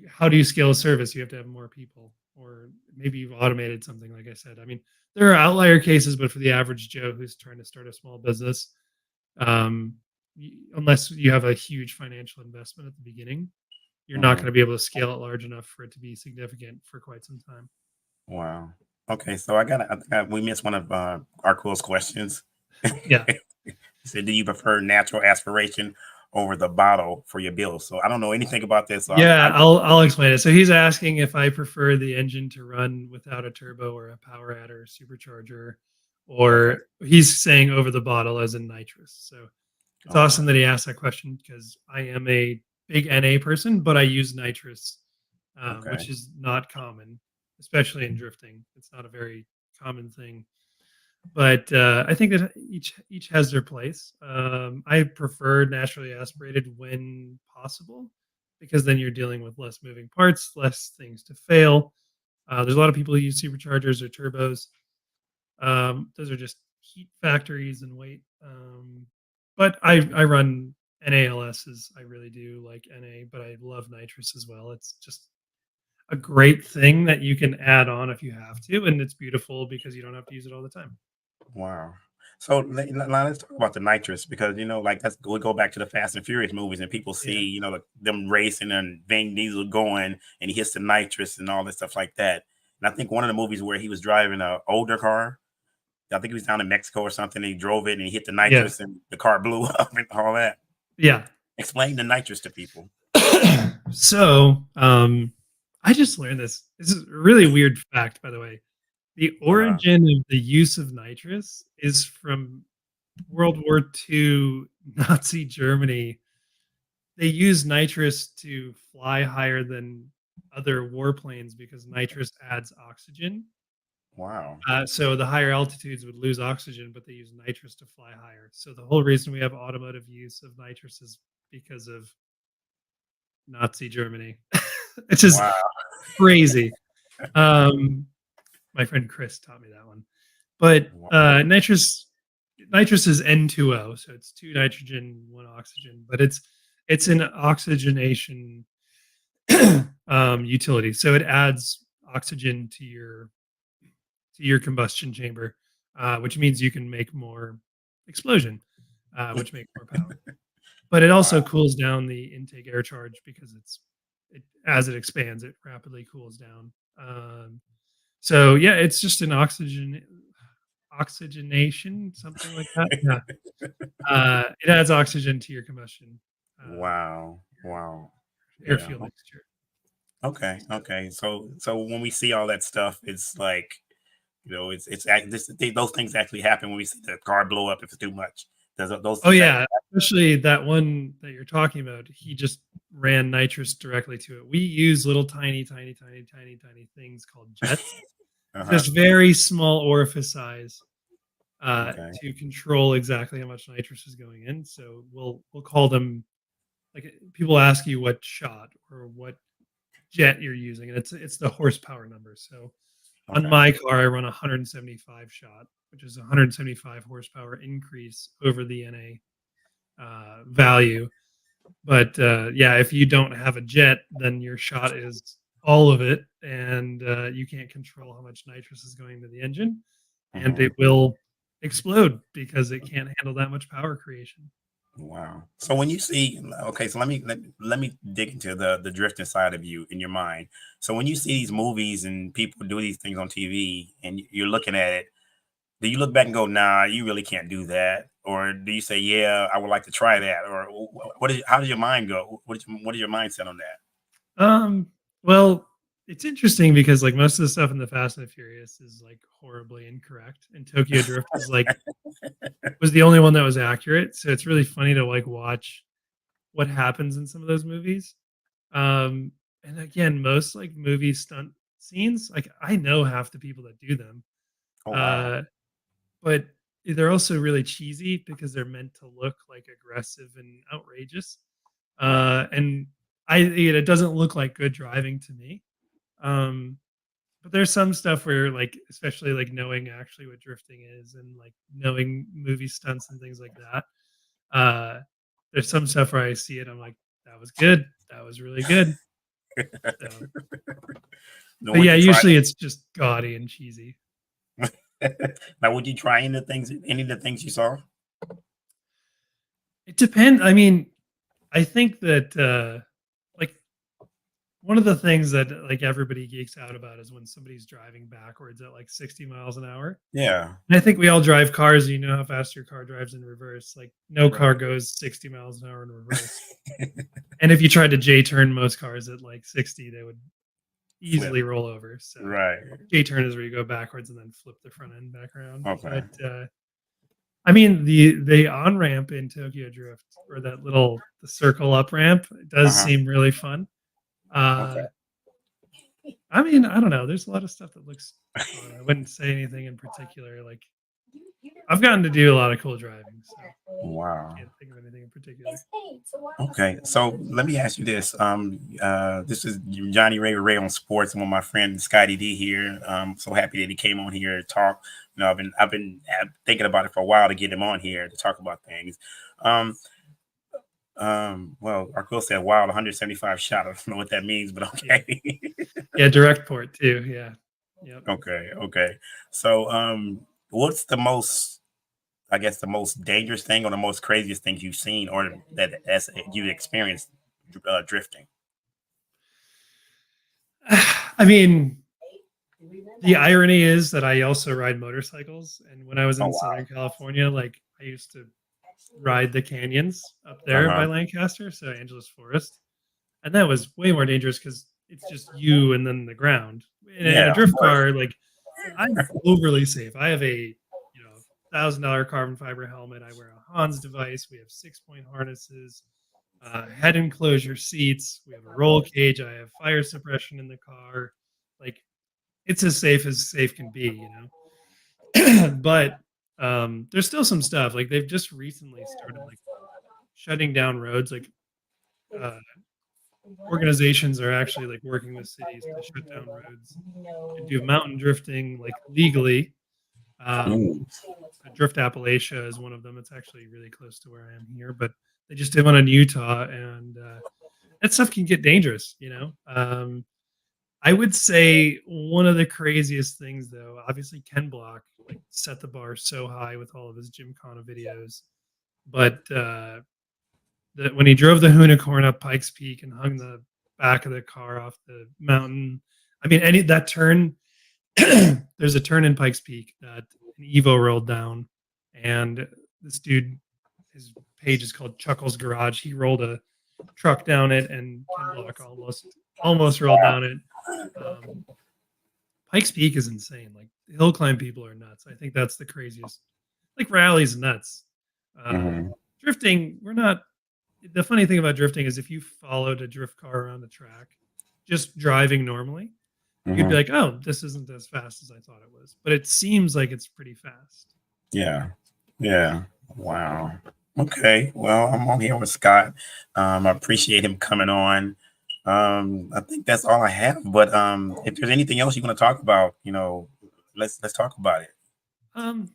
how do you scale a service? You have to have more people, or maybe you've automated something. Like I said, I mean, there are outlier cases, but for the average Joe who's trying to start a small business, um, unless you have a huge financial investment at the beginning, you're not going Hmm. to be able to scale it large enough for it to be significant for quite some time. Wow. Okay. So I think we missed one of our coolest questions. Yeah. He said, "Do you prefer natural aspiration over the bottle for your bills?" So I don't know anything about this. So Yeah, I'll explain it. So he's asking if I prefer the engine to run without a turbo or a power adder supercharger, okay. or he's saying over the bottle as in nitrous. So it's Okay. awesome that he asked that question because I am a big NA person, but I use nitrous, Okay. which is not common, especially in drifting. It's not a very common thing. But I think that each has their place. I prefer naturally aspirated when possible because then you're dealing with less moving parts, less things to fail. There's a lot of people who use superchargers or turbos. Those are just heat factories and weight. But I run NALSs. I really do like NA, but I love nitrous as well. It's just a great thing that you can add on if you have to, and it's beautiful because you don't have to use it all the time. Wow. So now let's talk about the nitrous because like we go back to the Fast and Furious movies and people see Yeah. like them racing and Vin Diesel going and he hits the nitrous and all this stuff like that. And I think one of the movies where he was driving a older car, I think he was down in Mexico or something. And he drove it and he hit the Yeah. nitrous and the car blew up and all that. Yeah. Explain the nitrous to people. So, I just learned this. This is a really weird fact, by the way. The Uh-huh. origin of the use of nitrous is from World War II Nazi Germany. They used nitrous to fly higher than other warplanes because nitrous adds oxygen. Wow. So the higher altitudes would lose oxygen, but they use nitrous to fly higher. So the whole reason we have automotive use of nitrous is because of Nazi Germany. It's just Wow. crazy. Um, my friend Chris taught me that one. But Wow. nitrous is N2O, so it's two nitrogen, one oxygen, but it's an oxygenation utility. So it adds oxygen to your combustion chamber, which means you can make more explosion, which makes more power. But it Wow. also cools down the intake air charge because as it expands, it rapidly cools down. So yeah, it's just an oxygenation, something like that. Yeah, it adds oxygen to your combustion, Wow. Wow. air Yeah. fuel mixture. Okay. Okay. So when we see all that stuff, it's like those things actually happen when we see the car blow up if it's too much. Does those Oh things actually? yeah, especially that one that you're talking about. He just ran nitrous directly to it. We use little tiny things called jets, Uh-huh. just very small orifice size Okay. to control exactly how much nitrous is going in. So we'll call them like people ask you what shot or what jet you're using, and it's the horsepower number. So on Okay. my car, I run 175 shot, which is 175 horsepower increase over the NA value. But yeah, if you don't have a jet, then your shot is all of it, and you can't control how much nitrous is going to the engine, and Hmm. it will explode because it can't handle that much power creation. Wow. So when you see, okay, so let me dig into the drifting side of you in your mind. So when you see these movies and people do these things on TV and you're looking at it, do you look back and go, "Nah, you really can't do that," or do you say, "Yeah, I would like to try that," or what is? How does your mind go? What is your mindset on that? Um, well, it's interesting because like most of the stuff in the Fast and the Furious is like horribly incorrect, and Tokyo Drift was the only one that was accurate. So it's really funny to like watch what happens in some of those movies. Um, and again, most like movie stunt scenes, like I know half the people that do them, Oh wow. uh, but they're also really cheesy because they're meant to look like aggressive and outrageous. And it doesn't look like good driving to me. Um, but there's some stuff where like, especially like knowing actually what drifting is and like knowing movie stunts and things like that. Uh, there's some stuff where I see it, I'm like, that was good. That was really good. So, Now, but would yeah, you try? usually it's just gaudy and cheesy. Now, would you try any of the things you saw? It depends. I mean, I think that like one of the things that like everybody geeks out about is when somebody's driving backwards at like 60 miles an hour. Yeah. And I think we all drive cars. You know how fast your car drives in reverse. Like no car Right. goes 60 miles an hour in reverse. And if you tried to J turn most cars at like 60, they would Flip. easily roll over. So Right. J turn is where you go backwards and then flip the front end back around. Okay. But I mean the on ramp in Tokyo Drift or that little the circle up ramp Uh does huh. seem really fun. Okay. Uh, I mean, I don't know. There's a lot of stuff that looks fun. I wouldn't say anything in particular. Like I've gotten to do a lot of cool driving, so Wow. can't think of anything in particular. Okay, so let me ask you this. This is Johnny Ray on Sports, and with my friend Scotty D here. So happy that he came on here to talk. I've been thinking about it for a while to get him on here to talk about things. Um, well, our girl said, "Wow, 175 shot." I don't know what that means, but Yeah, okay. yeah, direct port too. Yeah, yep. Okay, okay. So, what's the most, I guess, the most dangerous thing or the most craziest thing you've seen or that's you experienced drifting? I mean, the irony is that I also ride motorcycles, and when I was Oh in wow. Southern California, like I used to ride the canyons up Uh there by huh. Lancaster, so Angeles Forest, and that was way more dangerous because it's just you and then the ground. In a Yeah, of drift course. car, like I'm overly safe. I have a $1,000 carbon fiber helmet. I wear a Hans device. We have 6 point harnesses, head enclosure seats. We have a roll cage. I have fire suppression in the car. Like it's as safe can be, but there's still some stuff. Like they've just recently started like shutting down roads. Like uh, organizations are actually like working with cities to shut down roads to do mountain drifting like legally. Um, Ooh. Drift Appalachia is one of them. It's actually really close to where I am here, but they just did one in Utah, and that stuff can get dangerous. I would say one of the craziest things, though, obviously Ken Block like set the bar so high with all of his Gymkhana videos, but when he drove the Hoonicorn up Pikes Peak and hung the back of the car off the mountain, I mean, any that turn, there's a turn in Pikes Peak that an Evo rolled down, and this dude, his page is called Chuckles Garage. He rolled a truck down it, and Ken Block almost rolled down it. Um, Pikes Peak is insane. Like hill climb people are nuts. I think that's the craziest. Like rallies nuts. Uh, Hmm. Drifting, we're not. The funny thing about drifting is if you followed a drift car around the track, just driving normally, you'd be Hmm. like, "Oh, this isn't as fast as I thought it was," but it seems like it's pretty fast. Yeah. Yeah. Wow. Okay. Well, I'm on here with Scott. I appreciate him coming on. I think that's all I have. But if there's anything else you want to talk about, let's talk about it. Um,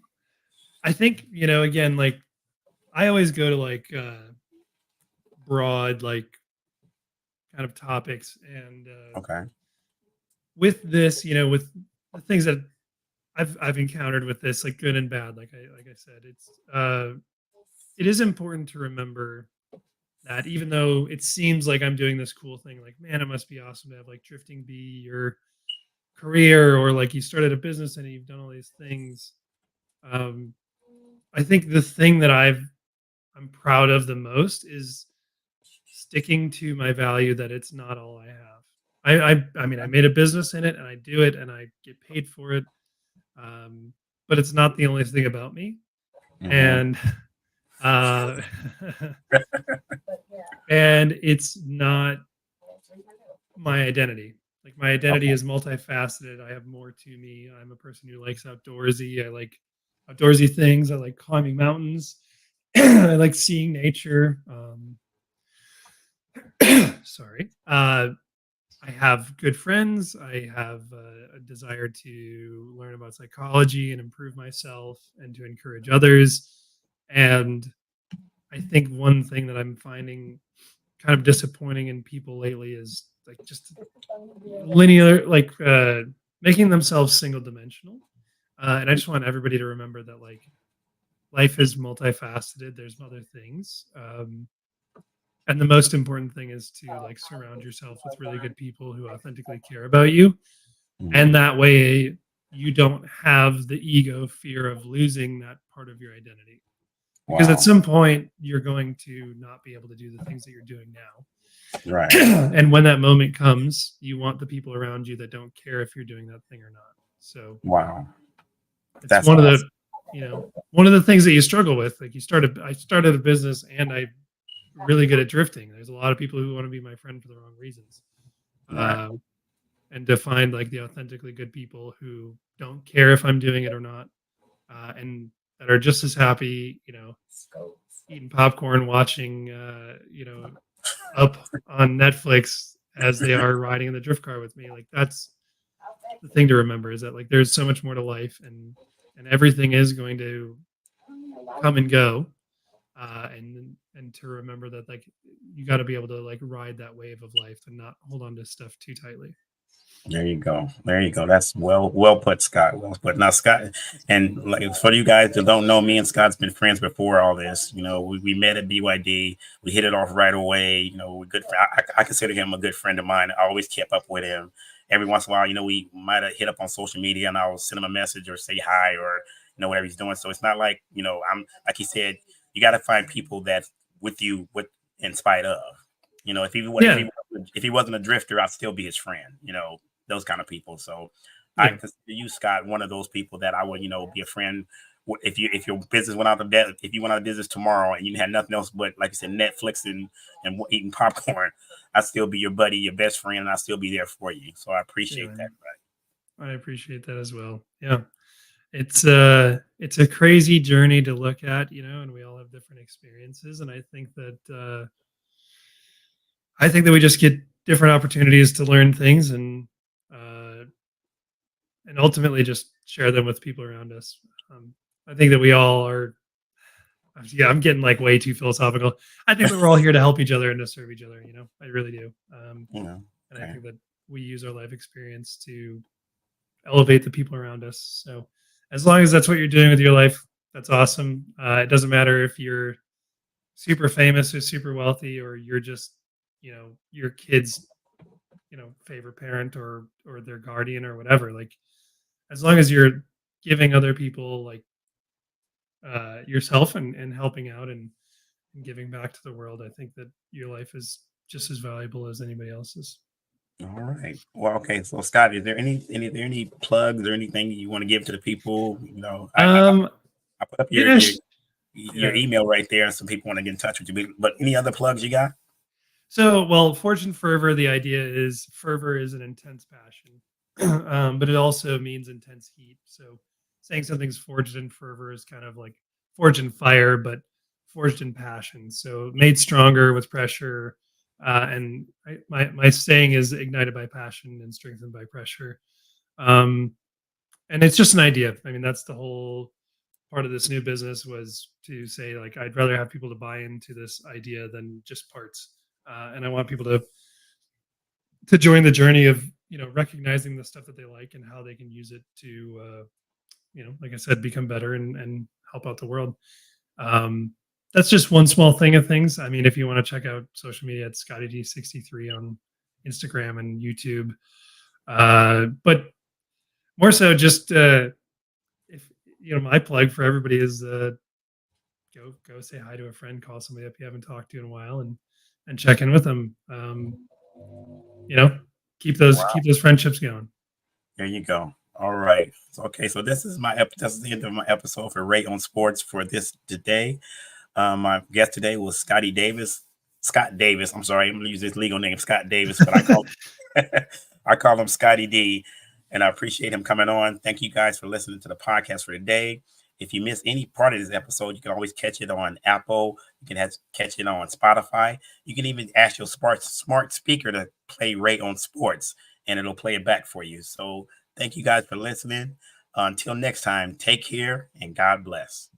I think, again, like I always go to like broad, like kind of topics. And Okay. with this, with the things that I've encountered with this, like good and bad, like I said, it is important to remember that even though it seems like I'm doing this cool thing, like man, it must be awesome to have like drifting be your career, or like you started a business and you've done all these things. Um, I think the thing that I'm proud of the most is sticking to my value that it's not all I have. I mean, I made a business in it and I do it and I get paid for it. Um, but it's not the only thing about me. Mm-hmm. And uh, and it's not my identity. Like my identity Okay. is multifaceted. I have more to me. I'm a person who likes outdoorsy. I like outdoorsy things. I like climbing mountains. I like seeing nature. Sorry. I have good friends. I have a desire to learn about psychology and improve myself and to encourage others. And I think one thing that I'm finding kind of disappointing in people lately is like just linear, like making themselves single dimensional. And I just want everybody to remember that like life is multifaceted. There's other things. And the most important thing is to like surround yourself with really good people who authentically care about you. And Mhm. that way you don't have the ego fear of losing that part of your identity. Because at Wow. some point you're going to not be able to do the things that you're doing now. Right. And when that moment comes, you want the people around you that don't care if you're doing that thing or not. So Wow. it's That's one of the, awesome. one of the things that you struggle with. Like I started a business and I really good at drifting. There's a lot of people who want to be my friend for the wrong reasons. Right. Um, and to find like the authentically good people who don't care if I'm doing it or not, and that are just as happy, eating popcorn, watching, up on Netflix as they are riding in the drift car with me. Like that's the thing to remember is that like there's so much more to life, and everything is going to come and go. And to remember that like you got to be able to like ride that wave of life and not hold on to stuff too tightly. There you go. There you go. That's well put, Scott. Well put. Now, Scott, and like for you guys that don't know, me and Scott's been friends before all this. We met at BYD. We hit it off right away. We're good. I consider him a good friend of mine. I always kept up with him. Every once in a while, we might have hit up on social media, and I'll send him a message or say hi or whatever he's doing. So it's not like I'm like he said. You got to find people that with you with in spite of. If he wa- Yeah, if he wasn't a drifter, I'd still be his friend. Those kind of people. So I yeah, consider you, Scott, one of those people that I would, be a friend. If your business went out of debt, if you went out of business tomorrow and you had nothing else but, like you said, Netflix and eating popcorn, I'd still be your buddy, your best friend, and I'd still be there for you. So I yeah, appreciate that. man. I appreciate that as well. Yeah. It's a crazy journey to look at, and we all have different experiences. And I think that we just get different opportunities to learn things uh, and ultimately just share them with people around us. I think that we all are. Yeah, I'm getting like way too philosophical. I think that we're all here to help each other and to serve each other. I really do. And I Okay. think that we use our life experience to elevate the people around us. So as long as that's what you're doing with your life, that's awesome. It doesn't matter if you're super famous or super wealthy, or you're just, your kids, favorite parent or their guardian or whatever. Like as long as you're giving other people like yourself and helping out and giving back to the world, I think that your life is just as valuable as anybody else's. All right. Well, okay. So, Scott, is there any plugs or anything you want to give to the people? Um, I put up your yeah, your sh- your yeah. email right there, so people want to get in touch with you. But any other plugs you got? So, well, Fortune fervor, the idea is fervor is an intense passion, but it also means intense heat. So, saying something's forged in fervor is kind of like forged in fire, but forged in passion. So, made stronger with pressure, And my saying is ignited by passion and strengthened by pressure. Um, and it's just an idea. I mean, that's the whole part of this new business, was to say, like, I'd rather have people to buy into this idea than just parts. And I want people to join the journey of, recognizing the stuff that they like and how they can use it to, like I said, become better and help out the world. Um, that's just one small thing of things. I mean, if you want to check out social media, it's Scotty D 63 on Instagram and YouTube. But more so, just if my plug for everybody is go say hi to a friend, call somebody up you haven't talked to in a while, and check in with them. You know, keep those friendships going. There you go. All right. Okay. So this is this is the end of my episode for Ray on Sports for this today. My guest today was Scotty Davis. Scott Davis. I'm sorry. I'm gonna use his legal name, Scott Davis, but I call him Scotty D, and I appreciate him coming on. Thank you guys for listening to the podcast for today. If you miss any part of this episode, you can always catch it on Apple. You can catch it on Spotify. You can even ask your smart speaker to play Ray on Sports, and it'll play it back for you. So thank you guys for listening. Until next time, take care and God bless.